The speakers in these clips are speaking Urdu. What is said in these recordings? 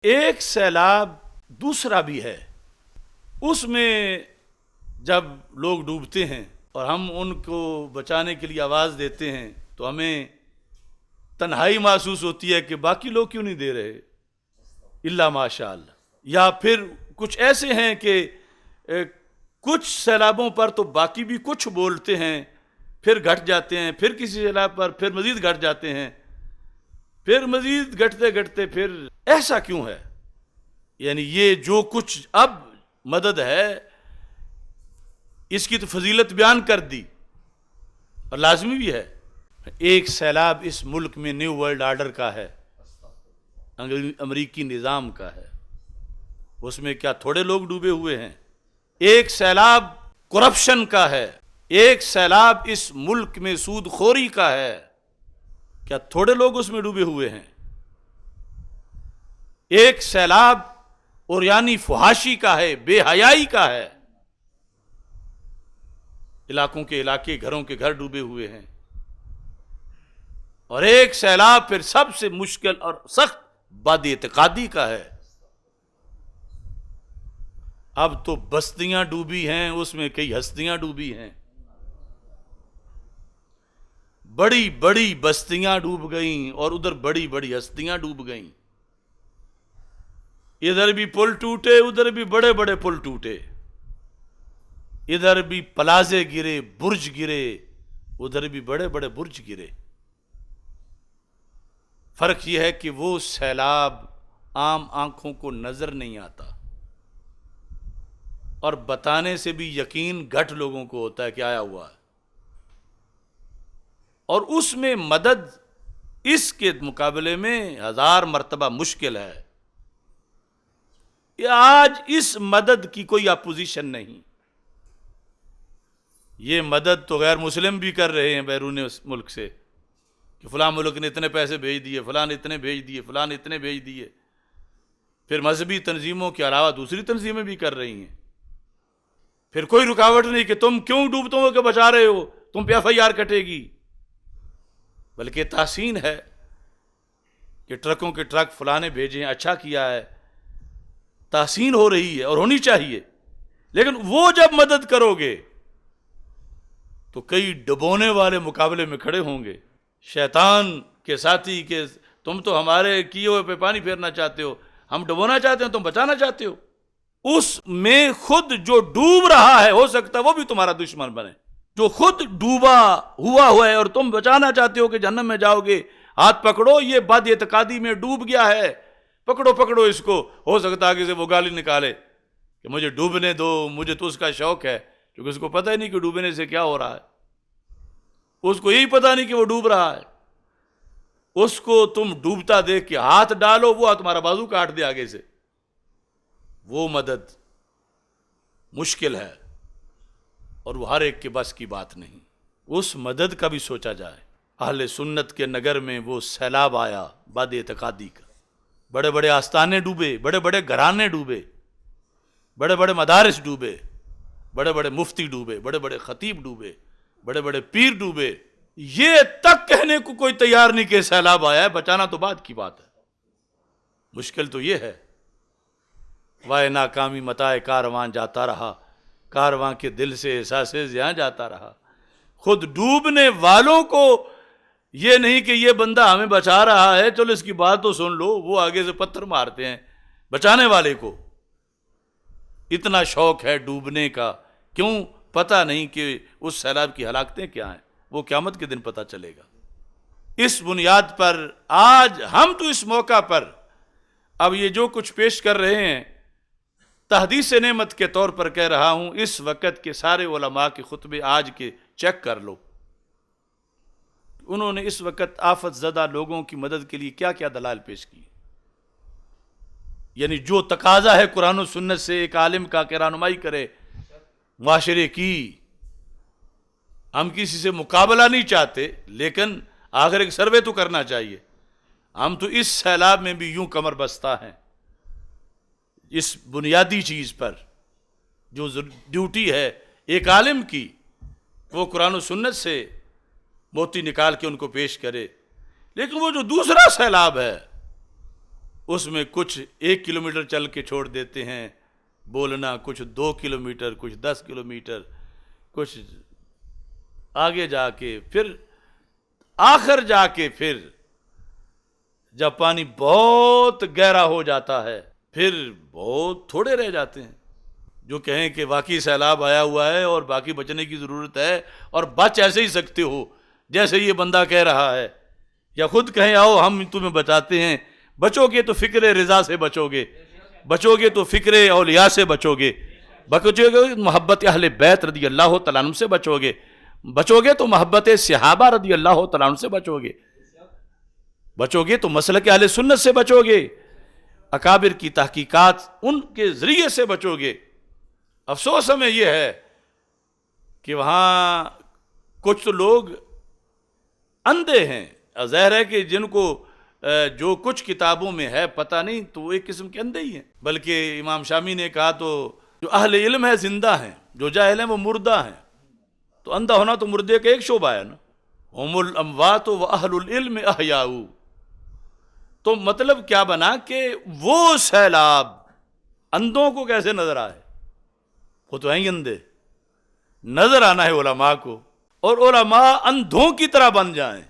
ایک سیلاب دوسرا بھی ہے، اس میں جب لوگ ڈوبتے ہیں اور ہم ان کو بچانے کے لیے آواز دیتے ہیں تو ہمیں تنہائی محسوس ہوتی ہے کہ باقی لوگ کیوں نہیں دے رہے الا ماشاء اللہ. یا پھر کچھ ایسے ہیں کہ کچھ سیلابوں پر تو باقی بھی کچھ بولتے ہیں، پھر گھٹ جاتے ہیں، پھر کسی سیلاب پر پھر مزید گھٹ جاتے ہیں، پھر مزید گھٹتے گھٹتے پھر ایسا کیوں ہے؟ یعنی یہ جو کچھ اب مدد ہے اس کی تو فضیلت بیان کر دی اور لازمی بھی ہے. ایک سیلاب اس ملک میں نیو ورلڈ آرڈر کا ہے، امریکی نظام کا ہے. اس میں کیا تھوڑے لوگ ڈوبے ہوئے ہیں؟ ایک سیلاب کرپشن کا ہے، ایک سیلاب اس ملک میں سود خوری کا ہے. کیا تھوڑے لوگ اس میں ڈوبے ہوئے ہیں؟ ایک سیلاب اور یعنی فحاشی کا ہے، بے حیائی کا ہے. علاقوں کے علاقے، گھروں کے گھر ڈوبے ہوئے ہیں. اور ایک سیلاب پھر سب سے مشکل اور سخت بد اعتقادی کا ہے. اب تو بستیاں ڈوبی ہیں، اس میں کئی ہستیاں ڈوبی ہیں. بڑی بڑی بستیاں ڈوب گئیں اور ادھر بڑی بڑی ہستیاں ڈوب گئیں. ادھر بھی پل ٹوٹے، ادھر بھی بڑے بڑے پل ٹوٹے. ادھر بھی پلازے گرے، برج گرے، ادھر بھی بڑے بڑے برج گرے. فرق یہ ہے کہ وہ سیلاب عام آنکھوں کو نظر نہیں آتا اور بتانے سے بھی یقین گھٹ لوگوں کو ہوتا ہے کہ آیا ہوا ہے. اور اس میں مدد اس کے مقابلے میں 1000 مرتبہ مشکل ہے. آج اس مدد کی کوئی اپوزیشن نہیں. یہ مدد تو غیر مسلم بھی کر رہے ہیں بیرون ملک سے کہ فلاں ملک نے اتنے پیسے بھیج دیے، فلاں نے اتنے بھیج دیے، فلاں نے اتنے بھیج دیے. پھر مذہبی تنظیموں کے علاوہ دوسری تنظیمیں بھی کر رہی ہیں. پھر کوئی رکاوٹ نہیں کہ تم کیوں ڈوبتوں ہو کے بچا رہے ہو، تم پہ FIR کٹے گی. بلکہ تحسین ہے کہ ٹرکوں کے ٹرک فلاں نے بھیجے ہیں، اچھا کیا ہے، تحسین ہو رہی ہے اور ہونی چاہیے. لیکن وہ جب مدد کرو گے تو کئی ڈبونے والے مقابلے میں کھڑے ہوں گے، شیطان کے ساتھی کہ تم تو ہمارے کیے ہوئے پہ پانی پھیرنا چاہتے ہو، ہم ڈبونا چاہتے ہیں، تم بچانا چاہتے ہو. اس میں خود جو ڈوب رہا ہے ہو سکتا ہے وہ بھی تمہارا دشمن بنے. جو خود ڈوبا ہوا ہے اور تم بچانا چاہتے ہو کہ جہنم میں جاؤ گے، ہاتھ پکڑو، یہ بد اعتقادی میں ڈوب گیا ہے، پکڑو پکڑو اس کو. ہو سکتا ہے آگے سے وہ گالی نکالے کہ مجھے ڈوبنے دو، مجھے تو اس کا شوق ہے، کیونکہ اس کو پتہ ہی نہیں کہ ڈوبنے سے کیا ہو رہا ہے. اس کو یہی پتہ نہیں کہ وہ ڈوب رہا ہے. اس کو تم ڈوبتا دیکھ کے ہاتھ ڈالو، وہ تمہارا بازو کاٹ دے آگے سے. وہ مدد مشکل ہے اور وہ ہر ایک کے بس کی بات نہیں. اس مدد کا بھی سوچا جائے. اہل سنت کے نگر میں وہ سیلاب آیا بد اعتقادی کا، بڑے بڑے آستانے ڈوبے، بڑے بڑے گھرانے ڈوبے، بڑے بڑے مدارس ڈوبے، بڑے بڑے مفتی ڈوبے، بڑے بڑے خطیب ڈوبے، بڑے بڑے پیر ڈوبے. یہ تک کہنے کو کوئی تیار نہیں کہ سیلاب آیا ہے، بچانا تو بعد کی بات ہے. مشکل تو یہ ہے. وائے ناکامی متائے کارواں جاتا رہا، کارواں کے دل سے احساس زیاں جاتا رہا. خود ڈوبنے والوں کو یہ نہیں کہ یہ بندہ ہمیں بچا رہا ہے، چلو اس کی بات تو سن لو، وہ آگے سے پتھر مارتے ہیں. بچانے والے کو اتنا شوق ہے ڈوبنے کا، کیوں؟ پتہ نہیں کہ اس سیلاب کی ہلاکتیں کیا ہیں، وہ قیامت کے دن پتہ چلے گا. اس بنیاد پر آج ہم تو اس موقع پر اب یہ جو کچھ پیش کر رہے ہیں تحدیث نعمت کے طور پر کہہ رہا ہوں. اس وقت کے سارے علماء کے خطبے آج کے چیک کر لو، انہوں نے اس وقت آفت زدہ لوگوں کی مدد کے لیے کیا کیا دلائل پیش کی. یعنی جو تقاضا ہے قرآن و سنت سے ایک عالم کا کہ رہنمائی کرے معاشرے کی. ہم کسی سے مقابلہ نہیں چاہتے، لیکن آخر ایک سروے تو کرنا چاہیے. ہم تو اس سیلاب میں بھی یوں کمر بستہ ہیں. اس بنیادی چیز پر جو ڈیوٹی ہے ایک عالم کی، وہ قرآن و سنت سے موتی نکال کے ان کو پیش کرے. لیکن وہ جو دوسرا سیلاب ہے اس میں کچھ 1 کلومیٹر چل کے چھوڑ دیتے ہیں بولنا، کچھ 2 کلومیٹر، کچھ 10 کلومیٹر، کچھ آگے جا کے، پھر آخر جا کے پھر جب پانی بہت گہرا ہو جاتا ہے پھر بہت تھوڑے رہ جاتے ہیں جو کہیں کہ واقعی سیلاب آیا ہوا ہے اور باقی بچنے کی ضرورت ہے اور بچ ایسے ہی سکتے ہو جیسے یہ بندہ کہہ رہا ہے، یا خود کہیں آؤ ہم تمہیں بچاتے ہیں۔ بچو گے تو فکر رضا سے بچو گے، بچو گے تو فکر اولیاء سے بچو گے، بچو گے محبت اہل بیت رضی اللہ تعالیٰ عنہ سے بچو گے، بچو گے تو محبت صحابہ رضی اللہ تعالیٰ عنہ سے بچو گے، بچو گے تو مسلک اہل سنت سے بچو گے، اکابر کی تحقیقات ان کے ذریعے سے بچو گے۔ افسوس ہمیں یہ ہے کہ وہاں کچھ تو لوگ اندھے ہیں، ظاہر ہے کہ جن کو جو کچھ کتابوں میں ہے پتہ نہیں تو وہ ایک قسم کے اندھے ہی ہیں، بلکہ امام شامی نے کہا تو جو اہل علم ہے زندہ ہیں، جو جاہل ہیں وہ مردہ ہیں، تو اندھا ہونا تو مردے کا ایک شعبہ ہے نا، ہم الاموات و اہل العلم احیاء۔ تو مطلب کیا بنا کہ وہ سیلاب اندھوں کو کیسے نظر آئے، وہ تو ہیں ہی اندھے، نظر آنا ہے علماء کو، اور علماء اندھوں کی طرح بن جائیں،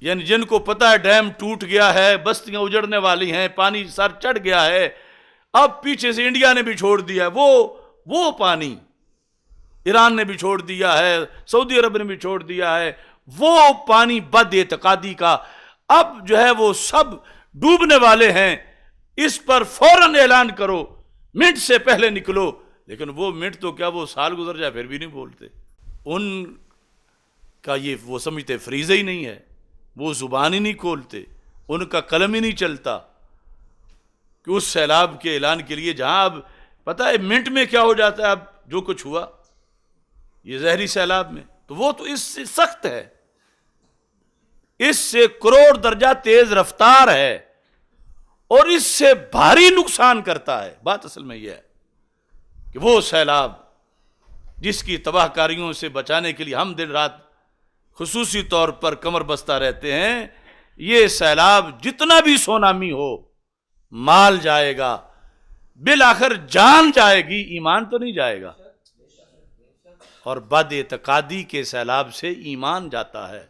یعنی جن کو پتہ ہے ڈیم ٹوٹ گیا ہے، بستیاں اجڑنے والی ہیں، پانی سر چڑھ گیا ہے، اب پیچھے سے انڈیا نے بھی چھوڑ دیا ہے وہ پانی، ایران نے بھی چھوڑ دیا ہے، سعودی عرب نے بھی چھوڑ دیا ہے، وہ پانی بد اعتقادی کا اب جو ہے وہ سب ڈوبنے والے ہیں، اس پر فوراً اعلان کرو، منٹ سے پہلے نکلو۔ لیکن وہ منٹ تو کیا وہ سال گزر جائے پھر بھی نہیں بولتے، ان کا یہ وہ سمجھتے فریضہ ہی نہیں ہے، وہ زبان ہی نہیں کھولتے، ان کا قلم ہی نہیں چلتا کہ اس سیلاب کے اعلان کے لیے جہاں اب پتہ ہے منٹ میں کیا ہو جاتا ہے، اب جو کچھ ہوا یہ زہری سیلاب میں، تو وہ تو اس سے سخت ہے، اس سے کروڑ درجہ تیز رفتار ہے اور اس سے بھاری نقصان کرتا ہے۔ بات اصل میں یہ ہے کہ وہ سیلاب جس کی تباہ کاریوں سے بچانے کے لیے ہم دن رات خصوصی طور پر کمر بستہ رہتے ہیں، یہ سیلاب جتنا بھی سونامی ہو مال جائے گا، بالآخر جان جائے گی، ایمان تو نہیں جائے گا، اور بد اعتقادی کے سیلاب سے ایمان جاتا ہے،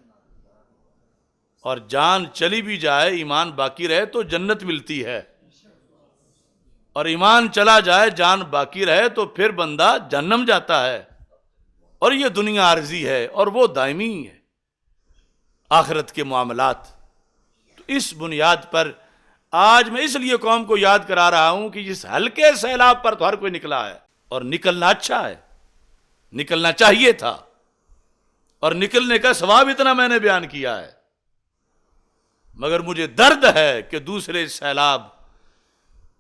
اور جان چلی بھی جائے ایمان باقی رہے تو جنت ملتی ہے، اور ایمان چلا جائے جان باقی رہے تو پھر بندہ جہنم جاتا ہے، اور یہ دنیا عارضی ہے اور وہ دائمی ہے آخرت کے معاملات۔ تو اس بنیاد پر آج میں اس لیے قوم کو یاد کرا رہا ہوں کہ اس ہلکے سیلاب پر تو ہر کوئی نکلا ہے، اور نکلنا اچھا ہے، نکلنا چاہیے تھا، اور نکلنے کا ثواب اتنا میں نے بیان کیا ہے، مگر مجھے درد ہے کہ دوسرے سیلاب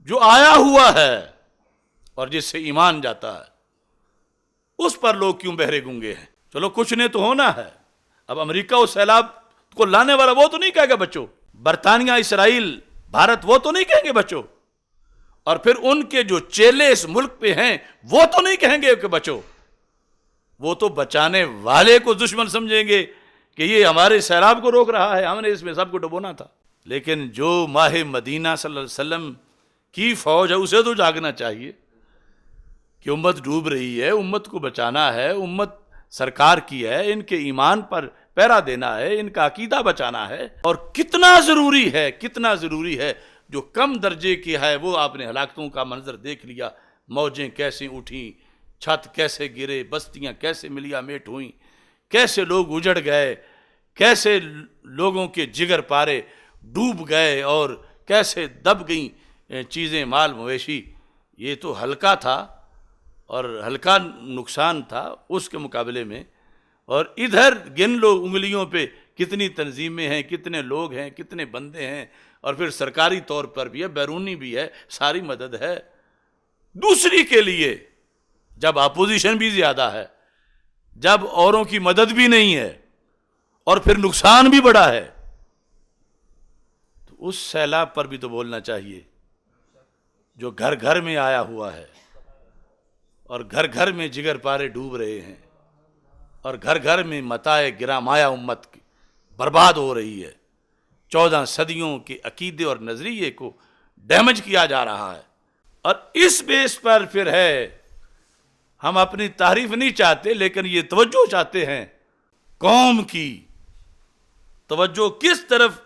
جو آیا ہوا ہے اور جس سے ایمان جاتا ہے اس پر لوگ کیوں بہرے گونگے ہیں۔ چلو کچھ نے تو ہونا ہے، اب امریکہ اس سیلاب کو لانے والا وہ تو نہیں کہے گا بچو، برطانیہ، اسرائیل، بھارت وہ تو نہیں کہیں گے بچو، اور پھر ان کے جو چیلے اس ملک پہ ہیں وہ تو نہیں کہیں گے کہ بچو، وہ تو بچانے والے کو دشمن سمجھیں گے کہ یہ ہمارے سیلاب کو روک رہا ہے، ہم نے اس میں سب کو ڈبونا تھا۔ لیکن جو ماہ مدینہ صلی اللہ علیہ وسلم کی فوج ہے اسے تو جاگنا چاہیے کہ امت ڈوب رہی ہے، امت کو بچانا ہے، امت سرکار کی ہے، ان کے ایمان پر پہرا دینا ہے، ان کا عقیدہ بچانا ہے، اور کتنا ضروری ہے جو کم درجے کی ہے وہ آپ نے ہلاکتوں کا منظر دیکھ لیا، موجیں کیسے اٹھیں، چھت کیسے گرے، بستیاں کیسے ملیا میٹ ہوئیں، کیسے لوگ اجڑ گئے، کیسے لوگوں کے جگر پارے ڈوب گئے، اور کیسے دب گئیں چیزیں مال مویشی۔ یہ تو ہلکا تھا اور ہلکا نقصان تھا اس کے مقابلے میں، اور ادھر گن لو انگلیوں پہ کتنی تنظیمیں ہیں، کتنے لوگ ہیں، کتنے بندے ہیں، اور پھر سرکاری طور پر بھی ہے، بیرونی بھی ہے، ساری مدد ہے دوسری کے لیے، جب اپوزیشن بھی زیادہ ہے، جب اوروں کی مدد بھی نہیں ہے، اور پھر نقصان بھی بڑا ہے، تو اس سیلاب پر بھی تو بولنا چاہیے جو گھر گھر میں آیا ہوا ہے، اور گھر گھر میں جگر پارے ڈوب رہے ہیں، اور گھر گھر میں متاع گرامایا امت کی برباد ہو رہی ہے، 14 صدیوں کے عقیدے اور نظریے کو ڈیمیج کیا جا رہا ہے. اور اس بیس پر پھر ہے ہم اپنی تعریف نہیں چاہتے لیکن یہ توجہ چاہتے ہیں قوم کی توجہ کس طرف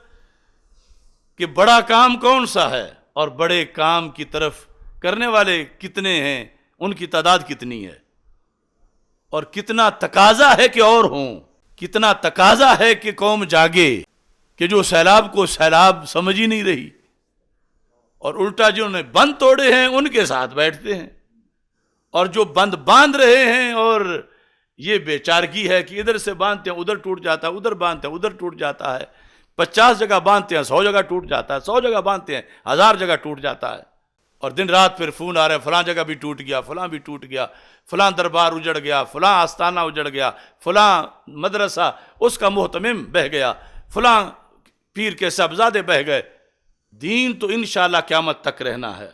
کہ بڑا کام کون سا ہے اور بڑے کام کی طرف کرنے والے کتنے ہیں، ان کی تعداد کتنی ہے، اور کتنا تقاضا ہے کہ اور ہوں، کتنا تقاضا ہے کہ قوم جاگے کہ جو سیلاب کو سیلاب سمجھ ہی نہیں رہی اور الٹا جنہوں نے بند توڑے ہیں ان کے ساتھ بیٹھتے ہیں، اور جو بند باندھ رہے ہیں اور یہ بیچارگی ہے کہ ادھر سے باندھتے ہیں ادھر ٹوٹ جاتا ہے، ادھر باندھتے ہیں ادھر ٹوٹ جاتا ہے، 50 جگہ باندھتے ہیں 100 جگہ ٹوٹ جاتا ہے، 100 جگہ باندھتے ہیں 1000 جگہ ٹوٹ جاتا ہے، اور دن رات پھر فون آ رہا ہے فلاں جگہ بھی ٹوٹ گیا، فلاں بھی ٹوٹ گیا، فلاں دربار اجڑ گیا، فلاں آستانہ اجڑ گیا، فلاں مدرسہ اس کا محتمم بہہ گیا، فلاں پیر کے صاحبزادے بہہ گئے. دین تو انشاءاللہ قیامت تک رہنا ہے.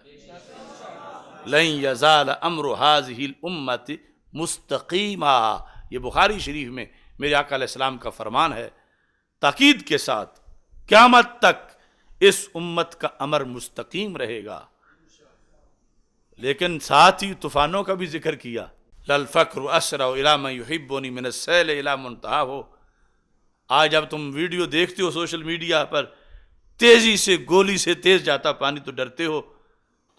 لن یزال امر هذه الامت مستقیما، یہ بخاری شریف میں میرے آقا علیہ السلام کا فرمان ہے، تاکید کے ساتھ قیامت تک اس امت کا امر مستقیم رہے گا. لیکن ساتھ ہی طوفانوں کا بھی ذکر کیا. للفقر اسرع الی من یحبنی من السیل الی منتہاہ. آج جب تم ویڈیو دیکھتے ہو سوشل میڈیا پر تیزی سے گولی سے تیز جاتا پانی تو ڈرتے ہو.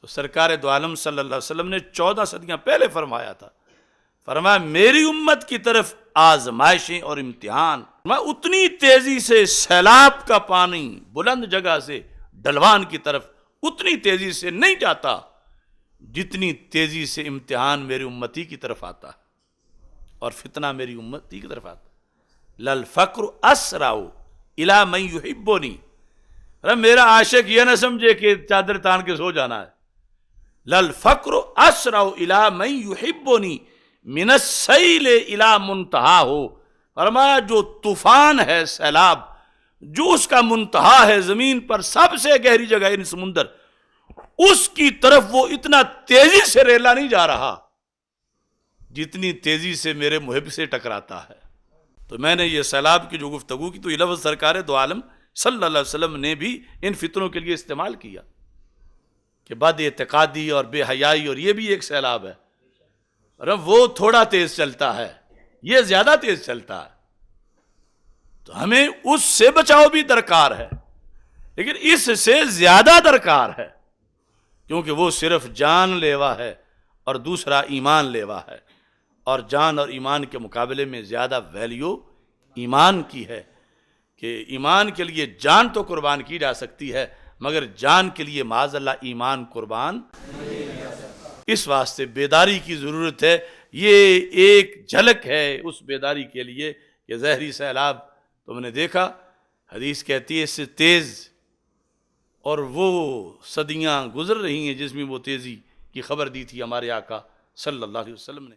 تو سرکار دو عالم صلی اللہ علیہ وسلم نے 14 صدیاں پہلے فرمایا تھا، فرمایا میری امت کی طرف آزمائشیں اور امتحان میں اتنی تیزی سے سیلاب کا پانی بلند جگہ سے ڈلوان کی طرف اتنی تیزی سے نہیں جاتا جتنی تیزی سے امتحان میری امتی کی طرف آتا اور فتنہ میری امتی کی طرف آتا. للفقر اسرع الی من یحبنی. میرا عاشق یہ نہ سمجھے کہ چادر تان کے سو جانا ہے. للفقر اسرع الی من یحبنی من السیل الی منتہاہ. فرمایا جو طوفان ہے سیلاب، جو اس کا منتہا ہے زمین پر سب سے گہری جگہ ان سمندر، اس کی طرف وہ اتنا تیزی سے ریلا نہیں جا رہا جتنی تیزی سے میرے محب سے ٹکراتا ہے. تو میں نے یہ سیلاب کی جو گفتگو کی تو یہ لفظ سرکار دو عالم صلی اللہ علیہ وسلم نے بھی ان فتنوں کے لیے استعمال کیا کہ بد اعتقادی اور بے حیائی، اور یہ بھی ایک سیلاب ہے. وہ تھوڑا تیز چلتا ہے، یہ زیادہ تیز چلتا ہے. تو ہمیں اس سے بچاؤ بھی درکار ہے، لیکن اس سے زیادہ درکار ہے کیونکہ وہ صرف جان لیوا ہے اور دوسرا ایمان لیوا ہے، اور جان اور ایمان کے مقابلے میں زیادہ ویلیو ایمان کی ہے کہ ایمان کے لیے جان تو قربان کی جا سکتی ہے مگر جان کے لیے معاذ اللہ ایمان قربان. اس واسطے بیداری کی ضرورت ہے. یہ ایک جھلک ہے اس بیداری کے لیے کہ زہری سیلاب تم نے دیکھا، حدیث کہتی ہے اس سے تیز، اور وہ صدیاں گزر رہی ہیں جس میں وہ تیزی کی خبر دی تھی ہمارے آقا صلی اللہ علیہ وسلم نے.